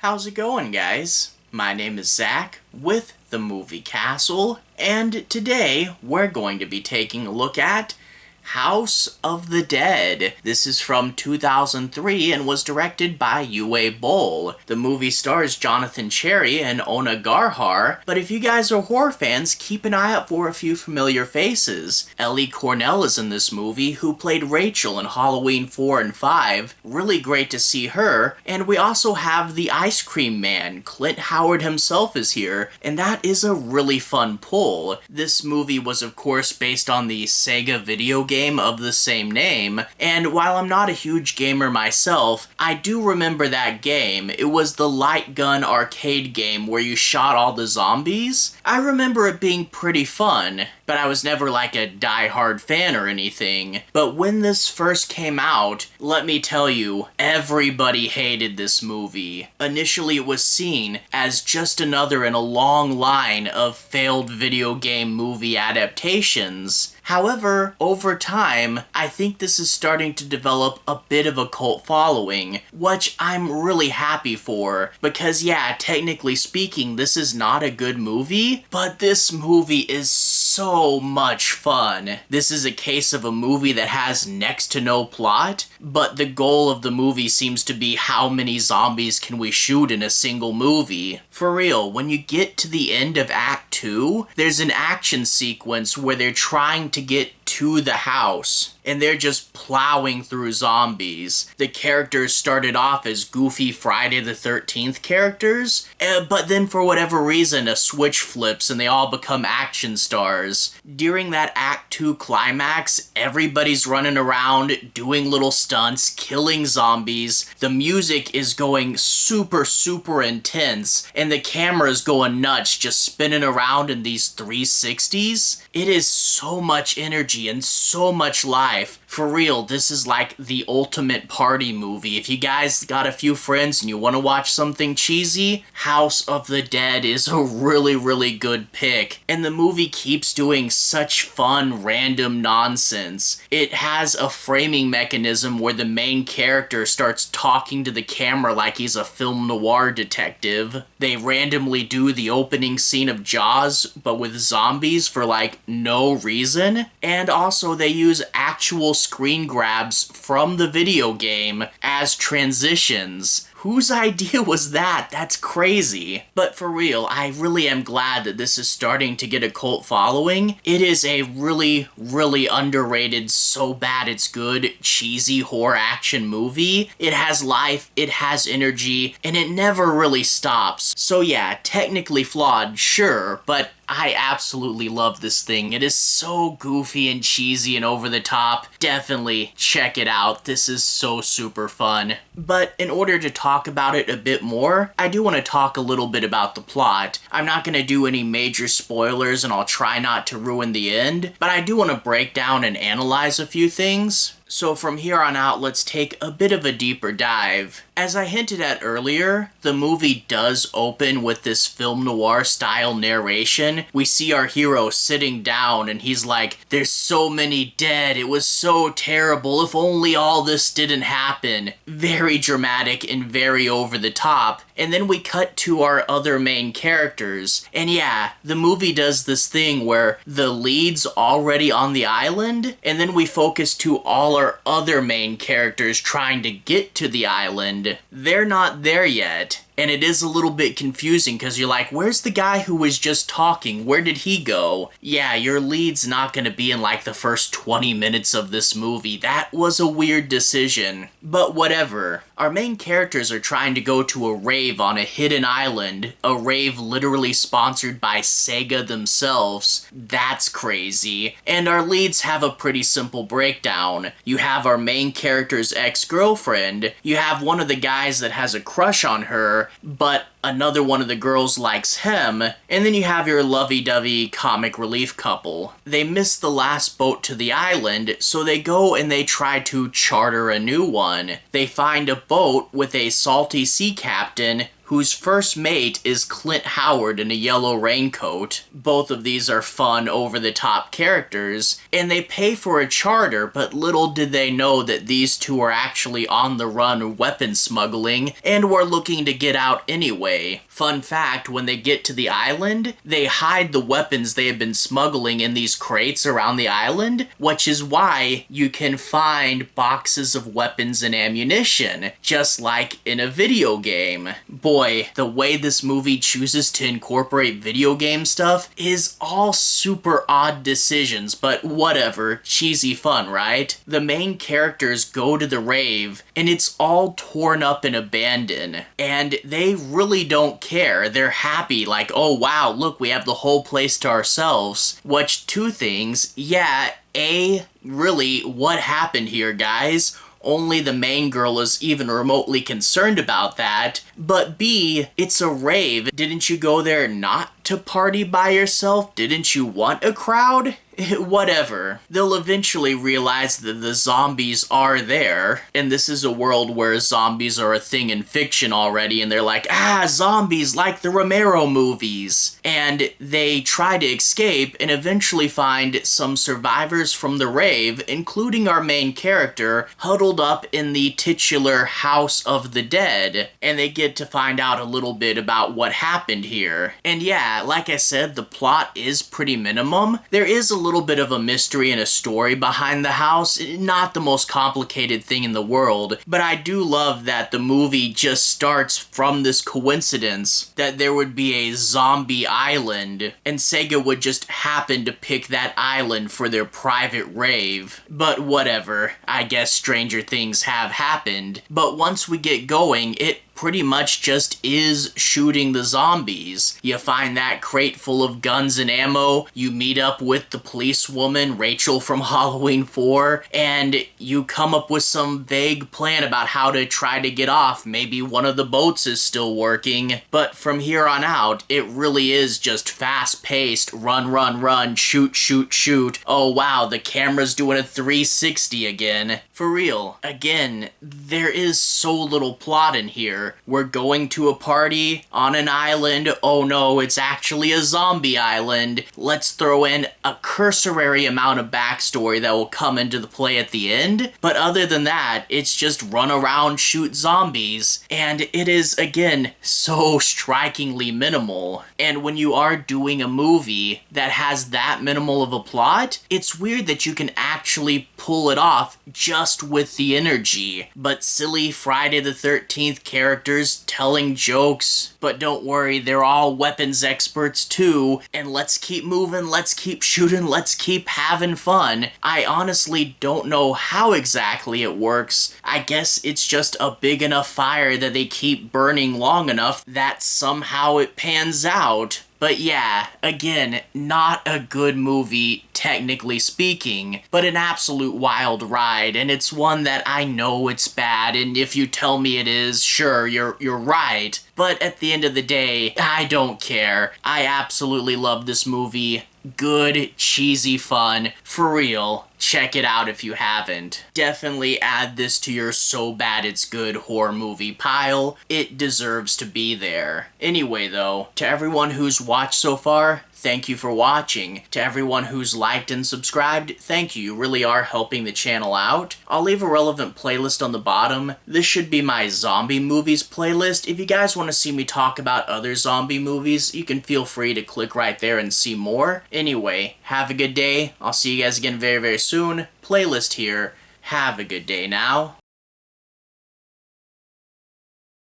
How's it going, guys? My name is Zach with the Movie Castle, and today we're going to be taking a look at House of the Dead. This is from 2003 and was directed by Uwe Boll. The movie stars Jonathan Cherry and Ona Graher, but if you guys are horror fans, keep an eye out for a few familiar faces. Ellie Cornell is in this movie, who played Rachel in Halloween 4 and 5. Really great to see her. And we also have the Ice Cream Man. Clint himself is here, and that is a really fun pull. This movie was of course based on the Sega Video Game of the same name, and while I'm not a huge gamer myself, I do remember that game. It was the light gun arcade game where you shot all the zombies. I remember it being pretty fun, but I was never like a die-hard fan or anything. But when this first came out, let me tell you, everybody hated this movie. Initially it was seen as just another in a long line of failed video game movie adaptations. However, over time, I think this is starting to develop a bit of a cult following, which I'm really happy for, because yeah, technically speaking, this is not a good movie, but this movie is so much fun. This is a case of a movie that has next to no plot, but the goal of the movie seems to be how many zombies can we shoot in a single movie. For real, when you get to the end of Act 2, there's an action sequence where they're trying to get to the house, and they're just plowing through zombies. The characters started off as goofy Friday the 13th characters, but then for whatever reason a switch flips and they all become action stars. During that Act 2 climax, everybody's running around, doing little stunts, killing zombies. The music is going super intense, and the camera's going nuts, just spinning around in these 360s. It is so much energy and so much life. For real, this is like the ultimate party movie. If you guys got a few friends and you want to watch something cheesy, House of the Dead is a really good pick. And the movie keeps doing such fun, random nonsense. It has a framing mechanism where the main character starts talking to the camera like he's a film noir detective. They randomly do the opening scene of Jaws, but with zombies for like no reason. And also they use actual screen grabs from the video game as transitions. Whose idea was that? That's crazy. But for real, I really am glad that this is starting to get a cult following. It is a really underrated, so bad it's good, cheesy horror action movie. It has life, it has energy, and it never really stops. So yeah, technically flawed, sure, but I absolutely love this thing. It is so goofy and cheesy and over the top. Definitely check it out. This is so super fun. But in order to talk about it a bit more, I do want to talk a little bit about the plot. I'm not going to do any major spoilers and I'll try not to ruin the end, but I do want to break down and analyze a few things. So from here on out, let's take a bit of a deeper dive. As I hinted at earlier, the movie does open with this film noir style narration. We see our hero sitting down and he's like, "There's so many dead, it was so terrible, if only all this didn't happen." Very dramatic and very over the top. And then we cut to our other main characters. And yeah, the movie does this thing where the lead's already on the island, and then we focus to all our other main characters trying to get to the island. They're not there yet. And it is a little bit confusing because you're like, where's the guy who was just talking? Where did he go? Yeah, your lead's not going to be in like the first 20 minutes of this movie. That was a weird decision. But whatever. Our main characters are trying to go to a rave on a hidden island. A rave literally sponsored by Sega themselves. That's crazy. And our leads have a pretty simple breakdown. You have our main character's ex-girlfriend. You have one of the guys that has a crush on her, but another one of the girls likes him, and then you have your lovey-dovey comic relief couple. They miss the last boat to the island, so they go and they try to charter a new one. They find a boat with a salty sea captain whose first mate is Clint Howard in a yellow raincoat. Both of these are fun, over-the-top characters, and they pay for a charter, but little did they know that these two are actually on the run weapon smuggling, and were looking to get out anyway. Fun fact, when they get to the island, they hide the weapons they have been smuggling in these crates around the island, which is why you can find boxes of weapons and ammunition, just like in a video game. Boy, the way this movie chooses to incorporate video game stuff is all super odd decisions, but whatever, cheesy fun, right? The main characters go to the rave, and it's all torn up and abandoned, and they really don't care. They're happy, like, oh wow, look, we have the whole place to ourselves. Which, two things, yeah, A, really, what happened here, guys? Only the main girl is even remotely concerned about that. But B, it's a rave. Didn't you go there not to party by yourself? Didn't you want a crowd? Whatever. They'll eventually realize that the zombies are there, and this is a world where zombies are a thing in fiction already, and they're like, zombies like the Romero movies. And they try to escape and eventually find some survivors from the rave, including our main character, huddled up in the titular House of the Dead, and they get to find out a little bit about what happened here. And yeah, like I said, the plot is pretty minimum. There is a little bit of a mystery and a story behind the house, not the most complicated thing in the world, but I do love that the movie just starts from this coincidence that there would be a zombie island, and Sega would just happen to pick that island for their private rave. But whatever, I guess stranger things have happened. But once we get going, it pretty much just is shooting the zombies. You find that crate full of guns and ammo, you meet up with the policewoman, Rachel from Halloween 4, and you come up with some vague plan about how to try to get off. Maybe one of the boats is still working, but from here on out, it really is just fast-paced, run, run, run, shoot, shoot, shoot. Oh wow, the camera's doing a 360 again. For real. Again, there is so little plot in here. We're going to a party on an island. Oh no, it's actually a zombie island. Let's throw in a cursory amount of backstory that will come into the play at the end. But other than that, it's just run around, shoot zombies. And it is, again, so strikingly minimal. And when you are doing a movie that has that minimal of a plot, it's weird that you can actually pull it off just with the energy. But silly Friday the 13th characters telling jokes. But don't worry, they're all weapons experts too. And let's keep moving, let's keep shooting, let's keep having fun. I honestly don't know how exactly it works. I guess it's just a big enough fire that they keep burning long enough that somehow it pans out. But yeah, again, not a good movie, technically speaking, but an absolute wild ride, and it's one that I know it's bad, and if you tell me it is, sure, you're right. But at the end of the day, I don't care. I absolutely love this movie. Good, cheesy fun. For real. Check it out if you haven't. Definitely add this to your so bad it's good horror movie pile. It deserves to be there. Anyway though, to everyone who's watched so far, thank you for watching. To everyone who's liked and subscribed, thank you. You really are helping the channel out. I'll leave a relevant playlist on the bottom. This should be my zombie movies playlist. If you guys want to see me talk about other zombie movies, you can feel free to click right there and see more. Anyway, have a good day. I'll see you guys again very, very soon. Playlist here. Have a good day now.